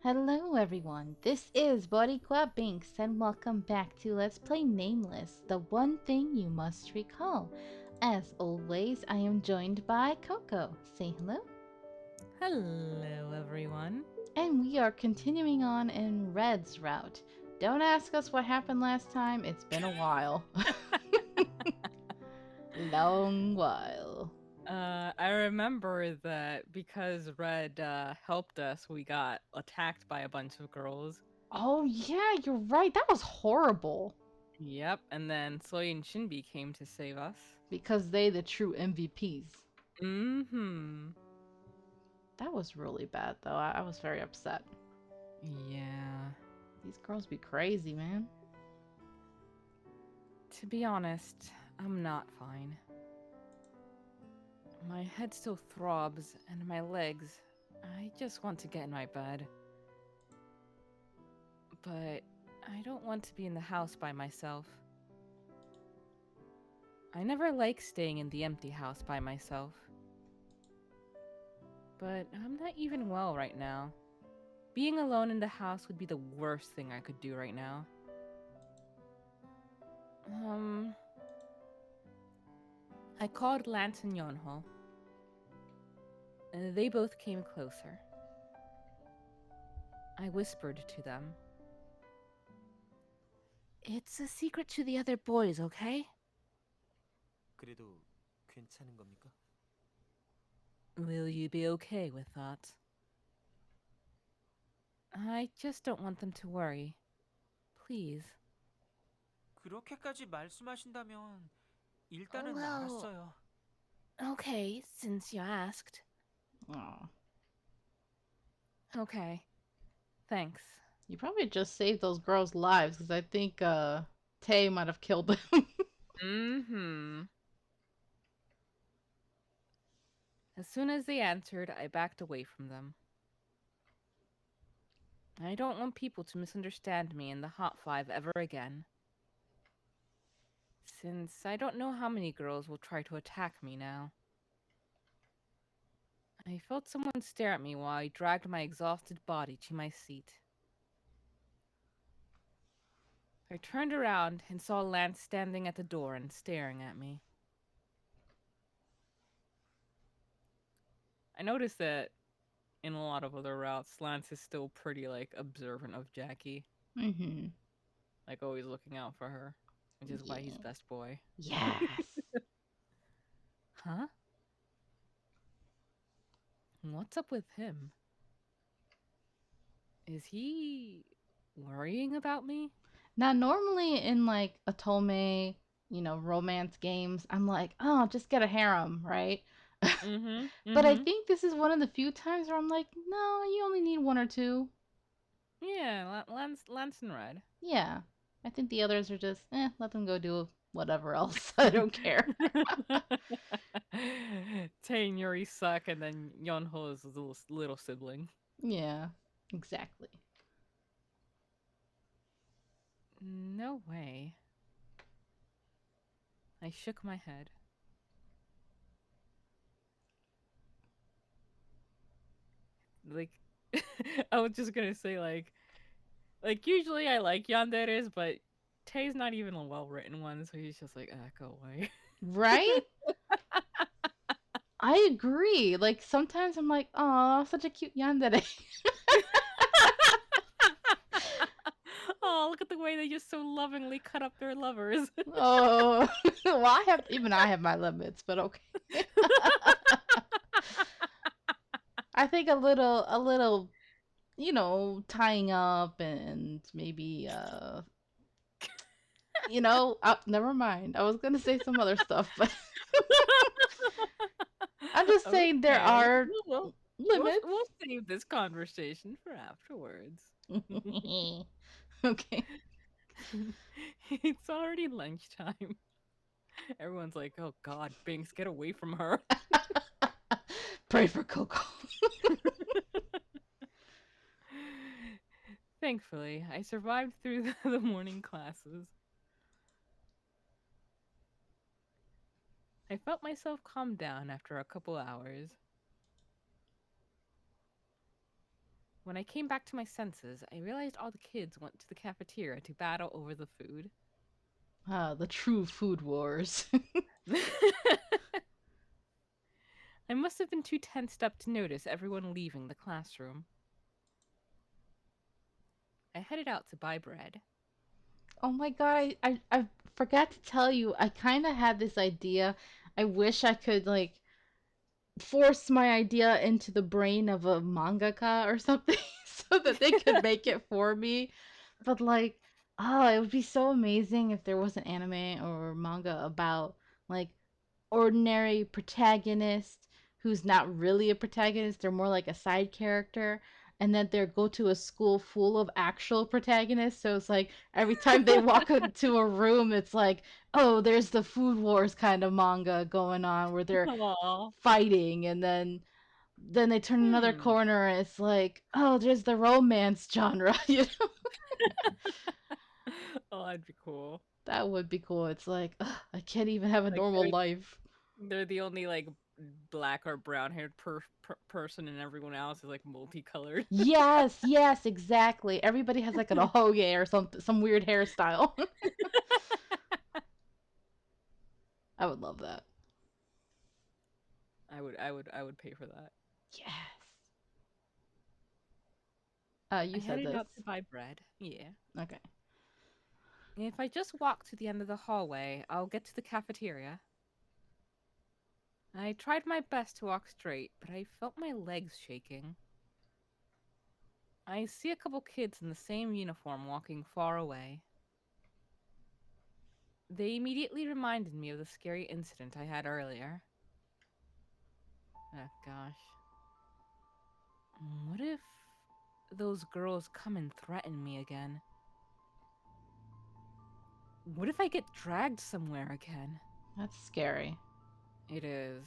Hello everyone, this is Boricua Binks and welcome back to Let's Play Nameless, the one thing you must recall. As always, I am joined by Coco. Say hello. Hello, everyone. And we are continuing on in Red's route. Don't ask us what happened last time, it's been a while. Long while. I remember that because Red helped us, we got attacked by a bunch of girls. Oh yeah, you're right, that was horrible. Yep, and then Soy and Shinbi came to save us. Because they the true MVPs. Mm-hmm. That was really bad though, I was very upset. Yeah. These girls be crazy, man. To be honest, I'm not fine. My head still throbs, and my legs. I just want to get in my bed. But I don't want to be in the house by myself. I never like staying in the empty house by myself. But I'm not even well right now. Being alone in the house would be the worst thing I could do right now. I called Lance and Yonho. They both came closer. I whispered to them. It's a secret to the other boys, okay? 그래도 괜찮은 겁니까? Will you be okay with that? I just don't want them to worry. Please. 그렇게까지 말씀하신다면 일단은 Well, 알았어요. okay, since you asked. Aw. Okay. Thanks. You probably just saved those girls' lives because I think Tay might have killed them. Mm-hmm. As soon as they answered, I backed away from them. I don't want people to misunderstand me in the Hot Five ever again. Since I don't know how many girls will try to attack me now. I felt someone stare at me while I dragged my exhausted body to my seat. I turned around and saw Lance standing at the door and staring at me. I noticed that in a lot of other routes, Lance is still pretty, observant of Jackie. Mm-hmm. Always looking out for her, which is why he's Yeah. best boy. Yes. Huh? What's up with him? Is he worrying about me? Now, normally in like Otome, romance games, I'm like, oh, just get a harem, right? Mm-hmm. But I Mm-hmm. think this is one of the few times where I'm like, no, you only need one or two. Yeah, Lance and Red. Yeah. I think the others are just, let them go do whatever else. I don't care. Tay and Yuri suck, and then Yonho is his little sibling. Yeah, exactly. No way. I shook my head. Like, I was just gonna say, usually I like yanderes, but Tay's not even a well-written one, so he's just like, go away. Right? I agree. Like sometimes I'm like, oh, such a cute yandere. Oh, look at the way they just so lovingly cut up their lovers. Oh, well, I have my limits, but okay. I think a little, tying up and maybe, never mind. I was gonna say some other stuff, but I'm just saying there Okay, are limits. we'll save this conversation for afterwards. Okay. It's already lunchtime. Everyone's like, "Oh God, Binks, get away from her." Pray for Coco. Thankfully, I survived through the morning classes. I felt myself calm down after a couple hours. When I came back to my senses, I realized all the kids went to the cafeteria to battle over the food. Ah, the true food wars. I must have been too tensed up to notice everyone leaving the classroom. I headed out to buy bread. Oh my god, I forgot to tell you, I kind of had this idea. I wish I could, like, force my idea into the brain of a mangaka or something so that they could make it for me. But, like, oh, it would be so amazing if there was an anime or manga about, like, ordinary protagonist who's not really a protagonist. They're more like a side character. And then they go to a school full of actual protagonists. So it's like every time they walk into a room, it's like, oh, there's the Food Wars kind of manga going on where they're Aw. fighting, and then they turn another Hmm. corner and it's like, oh, there's the romance genre. You know, Oh, that'd be cool. that would be cool. It's like, ugh, I can't even have a Like normal life. they're the only like black or brown haired person, and everyone else is like multicolored. Yes, yes, exactly. Everybody has like an ahoge or something, some weird hairstyle. I would love that. I would pay for that. Yes. You I said headed this. out to buy bread. Yeah. Okay. If I just walk to the end of the hallway, I'll get to the cafeteria. I tried my best to walk straight, but I felt my legs shaking. I see a couple kids in the same uniform walking far away. They immediately reminded me of the scary incident I had earlier. Oh gosh. What if those girls come and threaten me again? What if I get dragged somewhere again? That's scary. It is.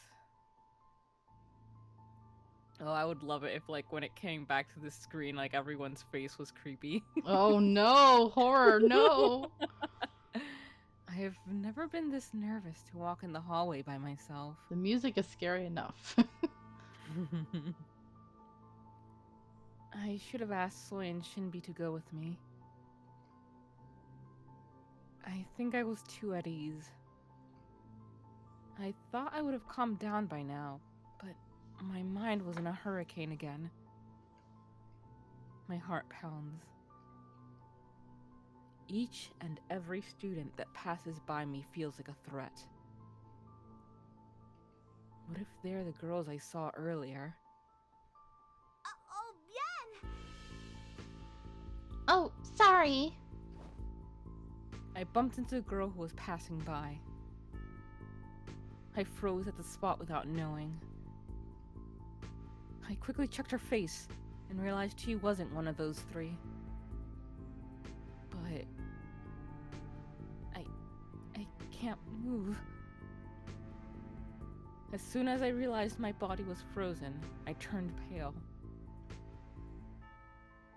Oh, I would love it if, like, when it came back to the screen, like, everyone's face was creepy. Oh no, horror, no. I have never been this nervous to walk in the hallway by myself. The music is scary enough. I should have asked Soy and Shinbi to go with me. I think I was too at ease. I thought I would have calmed down by now, but my mind was in a hurricane again. My heart pounds. Each and every student that passes by me feels like a threat. What if they're the girls I saw earlier? Oh, sorry. I bumped into a girl who was passing by. I froze at the spot without knowing. I quickly checked her face and realized she wasn't one of those three. But I can't move. As soon as I realized my body was frozen, I turned pale.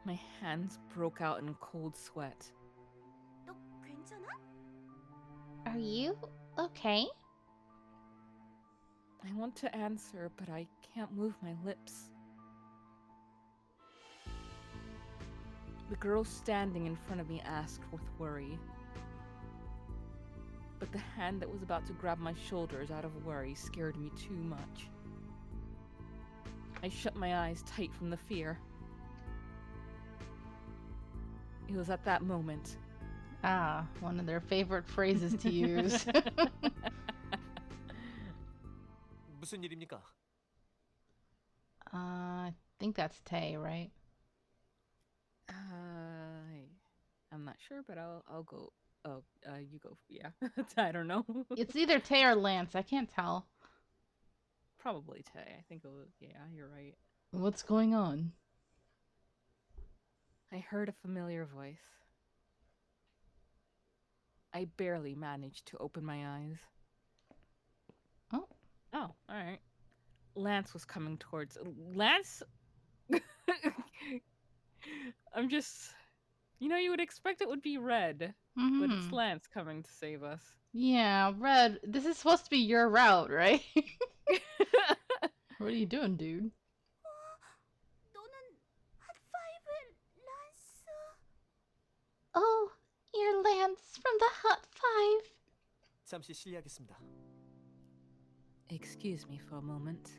My hands broke out in cold sweat. Are you okay? I want to answer, but I can't move my lips. The girl standing in front of me asked with worry. But the hand that was about to grab my shoulders out of worry scared me too much. I shut my eyes tight from the fear. It was at that moment. Ah, one of their favorite phrases to use. 무슨 일입니까? I think that's Tay, right? I'm not sure, but I'll go. Oh, you go. Yeah, I don't know. It's either Tay or Lance. I can't tell. Probably Tay. I think it was. Yeah, you're right. What's going on? I heard a familiar voice. I barely managed to open my eyes. Oh. Oh, all right. Lance was coming towards. Lance. I'm just. You would expect it would be Red, but it's Lance coming to save us. Yeah, Red, this is supposed to be your route, right? What are you doing, dude? 잠시 실례하겠습니다. Excuse me for a moment.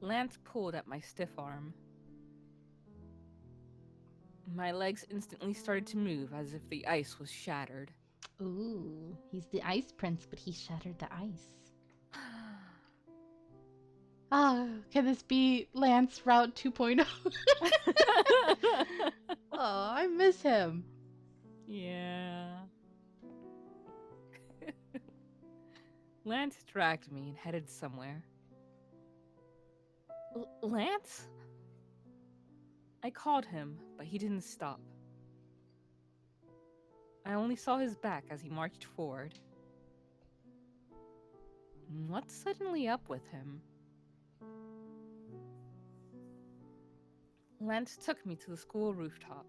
Lance pulled at my stiff arm. My legs instantly started to move as if the ice was shattered. Ooh, he's the ice prince, but he shattered the ice. Ah, can this be Lance Route 2.0? Oh, I miss him. Yeah. Lance dragged me and headed somewhere. Lance? I called him, but he didn't stop. I only saw his back as he marched forward. What's suddenly up with him? Lance took me to the school rooftop.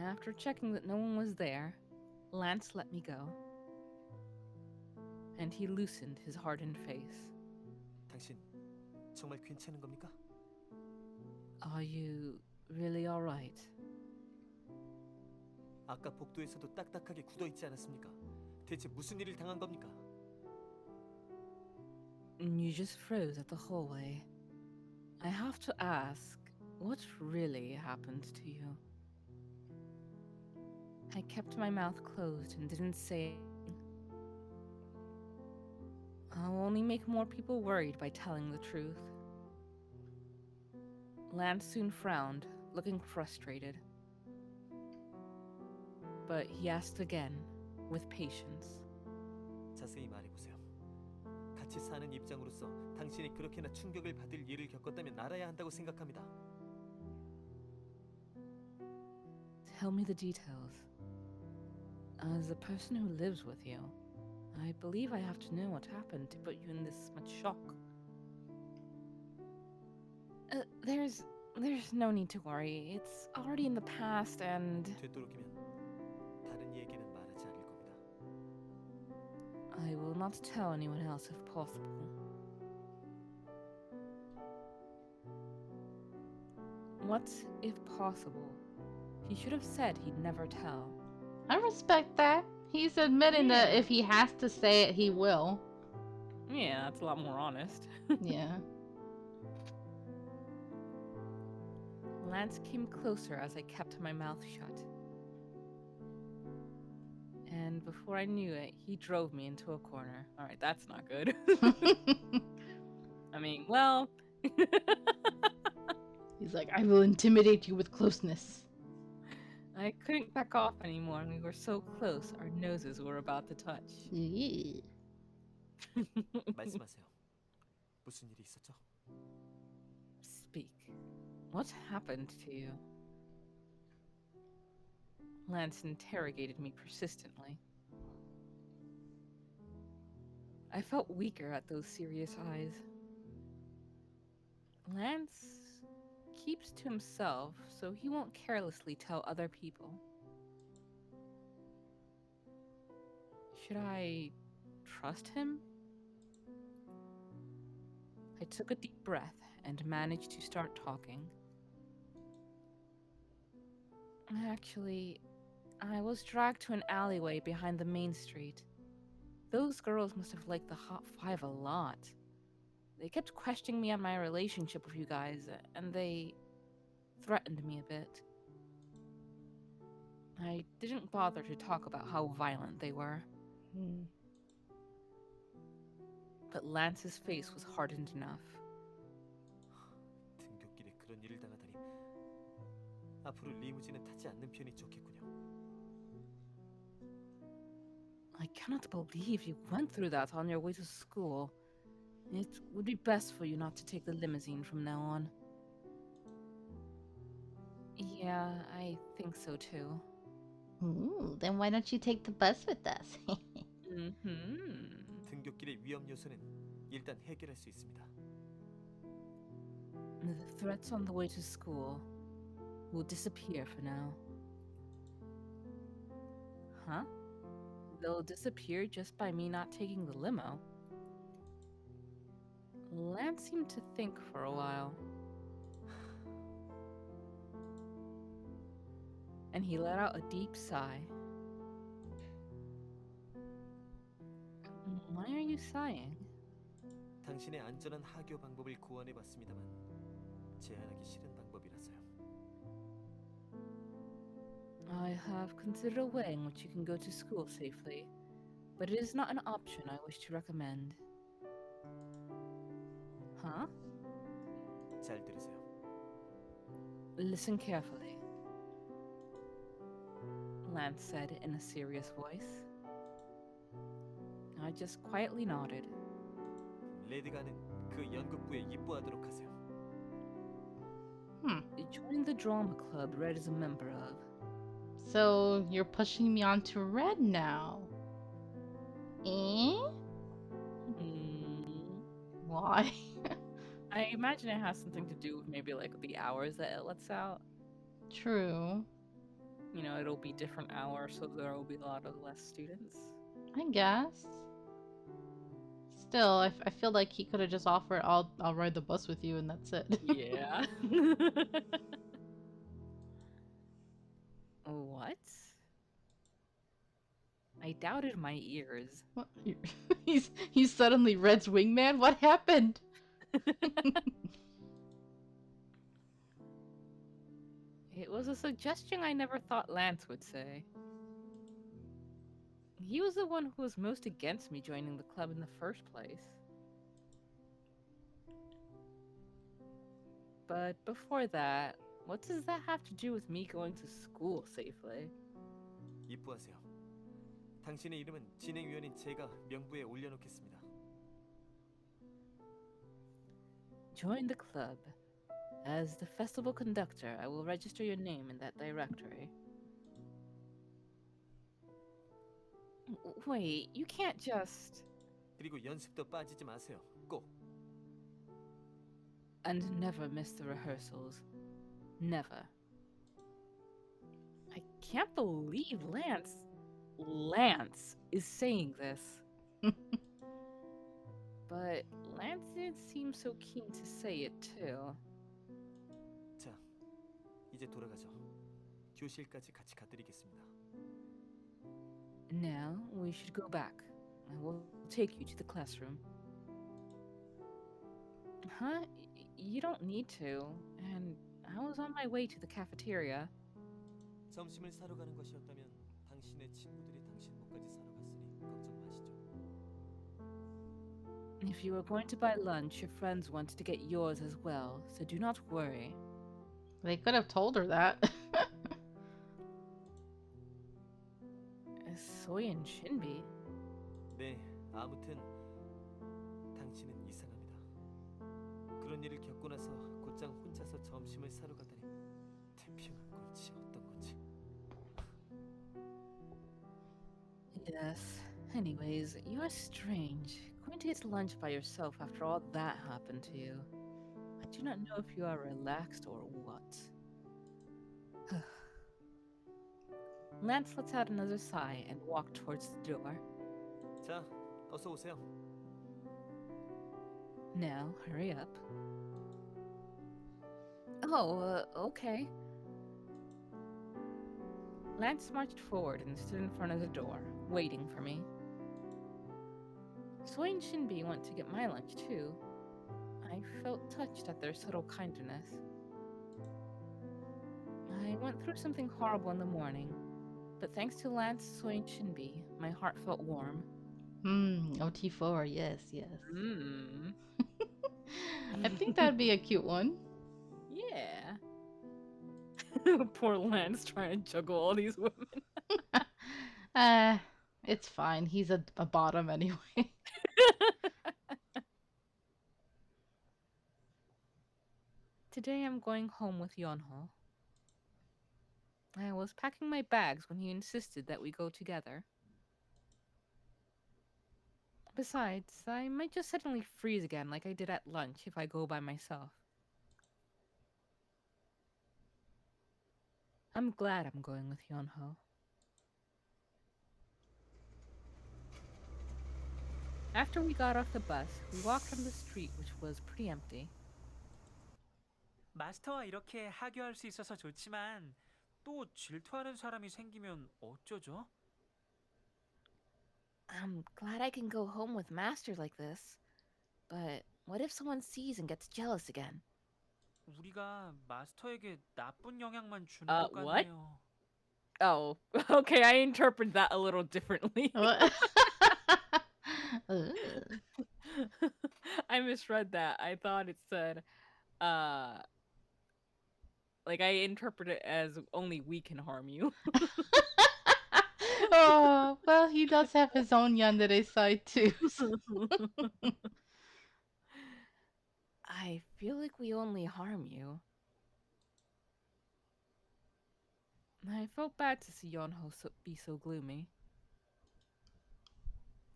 After checking that no one was there, Lance let me go. And he loosened his hardened face. 당신 정말 괜찮은 겁니까? Are you really alright? 아까 복도에서도 딱딱하게 굳어 있지 않았습니까? 대체 무슨 일을 당한 겁니까? You just froze at the hallway. I have to ask, what really happened to you? I kept my mouth closed and didn't say anything. I'll only make more people worried by telling the truth. Lance soon frowned, looking frustrated. But he asked again, with patience. 자세히 말해보세요. 같이 사는 입장으로서 당신이 그렇게나 충격을 받을 일을 겪었다면 알아야 한다고 생각합니다. Tell me the details. As a person who lives with you, I believe I have to know what happened to put you in this much shock. There's no need to worry. It's already in the past and... 되도록이면 다른 얘기는 말하지 않을 겁니다. I will not tell anyone else if possible. What if possible? He should have said he'd never tell. I respect that. He's admitting that Yeah. if he has to say it, he will. Yeah, that's a lot more honest. Yeah. Lance came closer as I kept my mouth shut. And before I knew it, he drove me into a corner. Alright, that's not good. I mean, well... He's like, I will intimidate you with closeness. I couldn't back off anymore. We were so close, our noses were about to touch. Eee. 말씀하세요. 무슨 일이 있었죠? Speak. What happened to you? Lance interrogated me persistently. I felt weaker at those serious eyes. Lance keeps to himself, so he won't carelessly tell other people. Should I trust him? I took a deep breath and managed to start talking. Actually, I was dragged to an alleyway behind the main street. Those girls must have liked the Hot Five a lot. They kept questioning me on my relationship with you guys, and they threatened me a bit. I didn't bother to talk about how violent they were. But Lance's face was hardened enough. 등굣길에 그런 일을 당하다니. 앞으로 리무진은 타지 않는 편이 좋겠군요. I cannot believe you went through that on your way to school. It would be best for you not to take the limousine from now on. Yeah, I think so too. Ooh, then why don't you take the bus with us? 등굣길의 위험 요소는 일단 해결할 수 있습니다. The threats on the way to school will disappear for now. Huh? They'll disappear just by me not taking the limo. Lance seemed to think for a while. And he let out a deep sigh. Why are you sighing? 당신의 안전한 하교 방법을 고안해봤습니다만 제안하기 싫은 방법이라서요. I have considered a way in which you can go to school safely, but it is not an option I wish to recommend. Huh? 잘 들으세요. Listen carefully, Lance said in a serious voice. I just quietly nodded. 레드가는 그 연극부에 입부하도록 하세요. Join the drama club Red is a member of. So you're pushing me onto red now. Eh? Why? I imagine it has something to do with maybe like the hours that it lets out. True. You know, it'll be different hours, so there will be a lot of less students. I guess. Still, I feel like he could have just offered, I'll ride the bus with you and that's it. Yeah. What? I doubted my ears. What? He's suddenly Red's wingman? What happened? It was a suggestion I never thought Lance would say. He was the one who was most against me joining the club in the first place. But before that, what does that have to do with me going to school safely? 입부하세요. 당신의 이름은 진행위원인 제가 명부에 올려놓겠습니다. Join the club. As the festival conductor, I will register your name in that directory. Wait, you can't just... 그리고 연습도 빠지지 마세요. 꼭. And never miss the rehearsals. Never. I can't believe Lance is saying this. But Lance didn't seem so keen to say it too. 자, 이제 돌아가죠. 교실까지 같이 가드리겠습니다. Now we should go back. I will take you to the classroom. Huh? You don't need to. And I was on my way to the cafeteria. 점심을 사러 가는 것이었다면 당신의 친구들이 당신 목까지 사러 갔으니 걱정 마시죠. If you were going to buy lunch, your friends wanted to get yours as well, so do not worry. They could have told her that. Soyeon Shinbi? 네, 아무튼 당신은 이상합니다. 그런 일을 겪고 나서 곧장 혼자서 점심을 사러 가다니 태평한 건지 어떤 건지. Yes. Anyways, you're strange. Going to get lunch by yourself after all that happened to you. I do not know if you are relaxed or what. Lance lets out another sigh and walked towards the door. 자, 어서 오세요. Now, hurry up. Oh, okay. Lance marched forward and stood in front of the door, waiting for me. Soyeon Shinbi went to get my lunch too. I felt touched at their subtle kindness. I went through something horrible in the morning, but thanks to Lance, Soyeon Shinbi, my heart felt warm. OT4, yes. Mm. I think that'd be a cute one. Yeah. Poor Lance trying to juggle all these women. It's fine. He's a bottom anyway. Today I'm going home with Yonho. I was packing my bags when he insisted that we go together. Besides, I might just suddenly freeze again like I did at lunch if I go by myself. I'm glad I'm going with Yonho. After we got off the bus, we walked on the street, which was pretty empty. 마스터와 이렇게 하교할 수 있어서 좋지만 또 질투하는 사람이 생기면 어쩌죠? I'm glad I can go home with Master like this. But what if someone sees and gets jealous again? 우리가 마스터에게 나쁜 영향만 주는 것 What? 같네요. Oh, okay, I interpret that a little differently. What? I misread that. I thought it said, uh, like I interpret it as only we can harm you. Oh, well, he does have his own yandere side too. I feel like we only harm you. I felt bad to see Yonho be so gloomy.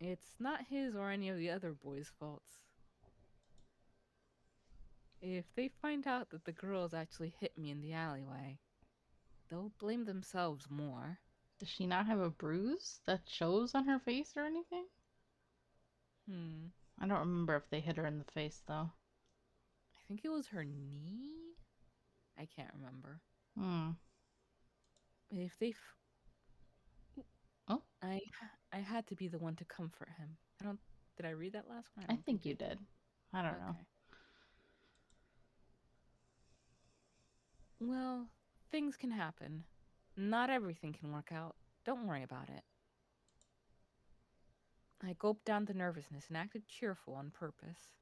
It's not his or any of the other boys' faults. If they find out that the girls actually hit me in the alleyway, they'll blame themselves more. Does she not have a bruise that shows on her face or anything? I don't remember if they hit her in the face though. I think it was her knee? I can't remember. If they Oh, I had to be the one to comfort him. Did I read that last one? I think you did. I don't know. Okay. Well, things can happen. Not everything can work out. Don't worry about it. I gulped down the nervousness and acted cheerful on purpose.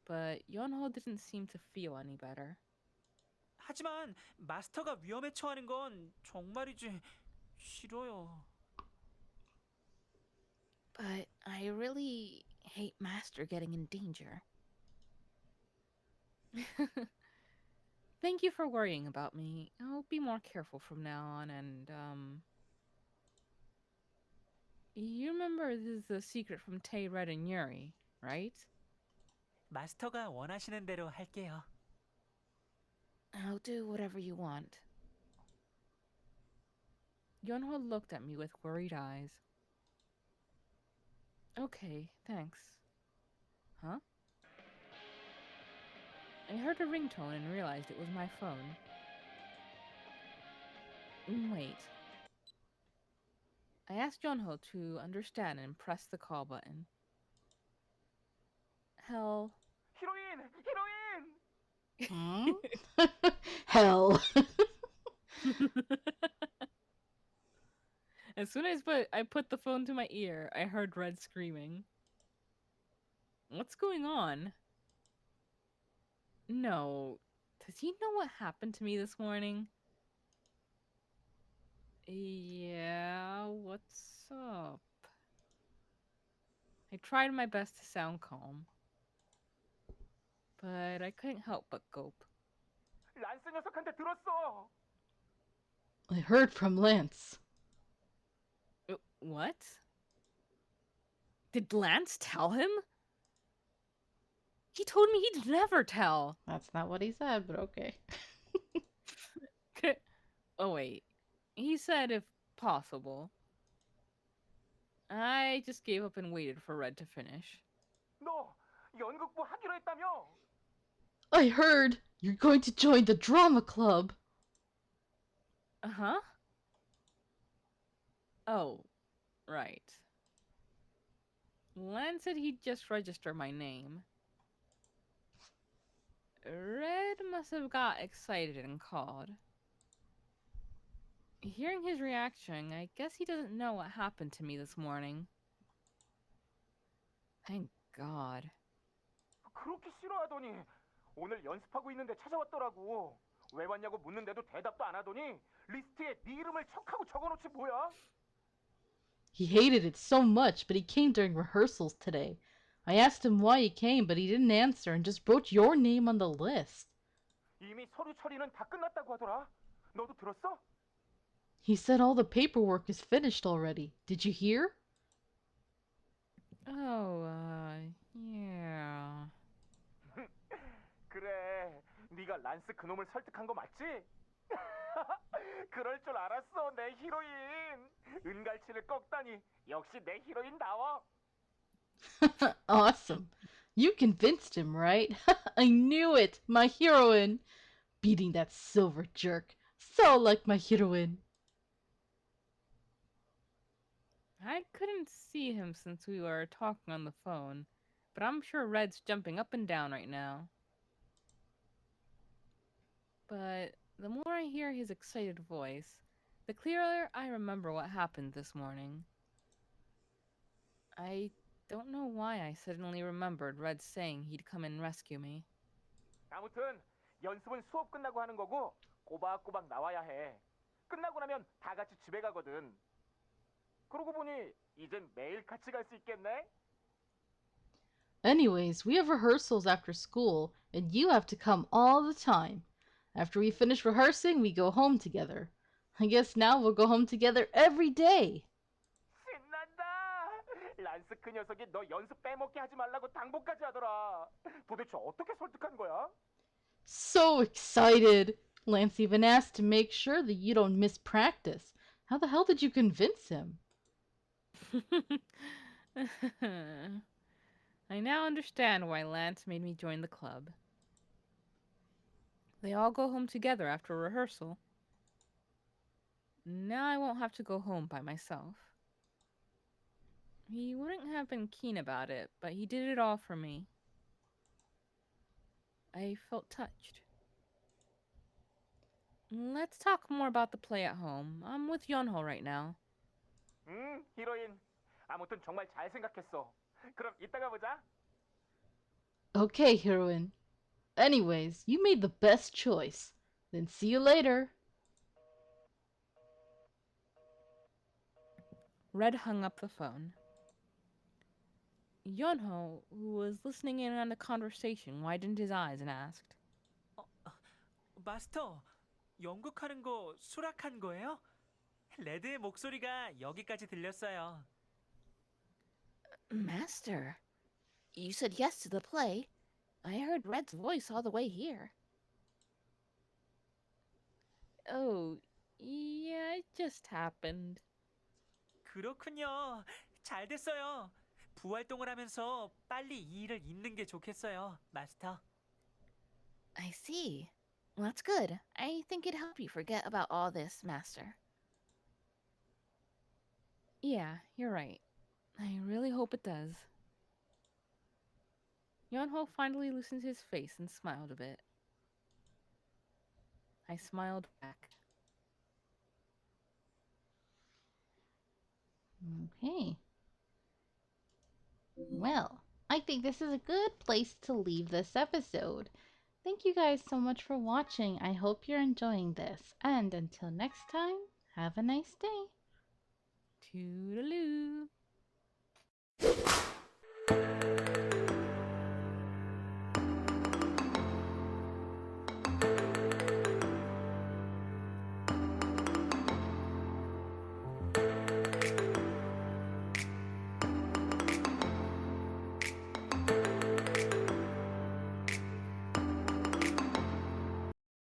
But Yonho didn't seem to feel any better. 하지만 마스터가 위험에 처하는 건 정말이지 싫어요. But I really hate Master getting in danger. Thank you for worrying about me. I'll be more careful from now on and, You remember this is a secret from Tay, Red, and Yuri, right? 마스터가 원하시는 대로 할게요. I'll do whatever you want. Yonho looked at me with worried eyes. Okay, thanks. Huh? I heard a ringtone and realized it was my phone. Wait. I asked Yonho to understand and pressed the call button. Hell. 히로인! Hell. As soon as I put the phone to my ear, I heard Red screaming. What's going on? No. Does he know what happened to me this morning? Yeah, what's up? I tried my best to sound calm, but I couldn't help but gulp. 란스 녀석한테 들었어. I heard from Lance. What? Did Lance tell him? He told me he'd never tell. That's not what he said, but okay. Oh, wait. He said if possible. I just gave up and waited for Red to finish. 너 연극부 하기로 했다며? I heard you're going to join the drama club. Uh-huh. Oh, right. Lance said he'd just register my name. Red must have got excited and called. Hearing his reaction, I guess he doesn't know what happened to me this morning. Thank God. 그렇게 싫어하더니 오늘 연습하고 있는데 찾아왔더라고. 왜 왔냐고 묻는데도 대답도 안 하더니 리스트에 네 이름을 척하고 적어놓지 뭐야? He hated it so much, but he came during rehearsals today. I asked him why he came, but he didn't answer and just wrote your name on the list. 이미 서류 처리는 다 끝났다고 하더라. 너도 들었어? He said all the paperwork is finished already. Did you hear? Oh, yeah. 그래, 네가 란스 그놈을 설득한 거 맞지? 그럴 줄 알았어, 내 히로인. 은갈치를 꺾다니 역시 내 히로인다워. Awesome. You convinced him, right? I knew it! My heroine! beating that silver jerk. So like my heroine. I couldn't see him since we were talking on the phone, but I'm sure Red's jumping up and down right now. But the more I hear his excited voice, the clearer I remember what happened this morning. I don't know why I suddenly remembered Red saying he'd come and rescue me. 아무튼 연습은 수업 끝나고 하는 거고 꼬박꼬박 나와야 해. 끝나고 나면 다 같이 집에 가거든. 그러고 보니 이젠 매일 같이 갈 수 있겠네? Anyways, we have rehearsals after school, and you have to come all the time. After we finish rehearsing, we go home together. I guess now we'll go home together every day. 신난다. 란스 그 녀석이 너 연습 빼먹게 하지 말라고 당부까지 하더라. 도대체 어떻게 설득한 거야? So excited! Lance even asked to make sure that you don't miss practice. How the hell did you convince him? I now understand why Lance made me join the club. They all go home together after rehearsal. Now I won't have to go home by myself. He wouldn't have been keen about it, but he did it all for me. I felt touched. Let's talk more about the play at home. I'm with Yonho right now. 히로인. 아무튼 정말 잘 생각했어. 그럼 이따가 보자. Okay, heroine. Anyways, you made the best choice. Then see you later. Red hung up the phone. Yonho, who was listening in on the conversation, widened his eyes and asked, 마스터, 연극하는 거 수락한 거예요? 레드의 목소리가 여기까지 들렸어요. Master, you said yes to the play. I heard Red's voice all the way here. Oh, yeah, it just happened. 그렇군요. 잘 됐어요. 부활동을 하면서 빨리 이 일을 잊는 게 좋겠어요, 마스터. I see. Well, that's good. I think it'd help you forget about all this, Master. Yeah, you're right. I really hope it does. Yonho finally loosened his face and smiled a bit. I smiled back. Okay. Well, I think this is a good place to leave this episode. Thank you guys so much for watching. I hope you're enjoying this. And until next time, have a nice day. Toodaloo.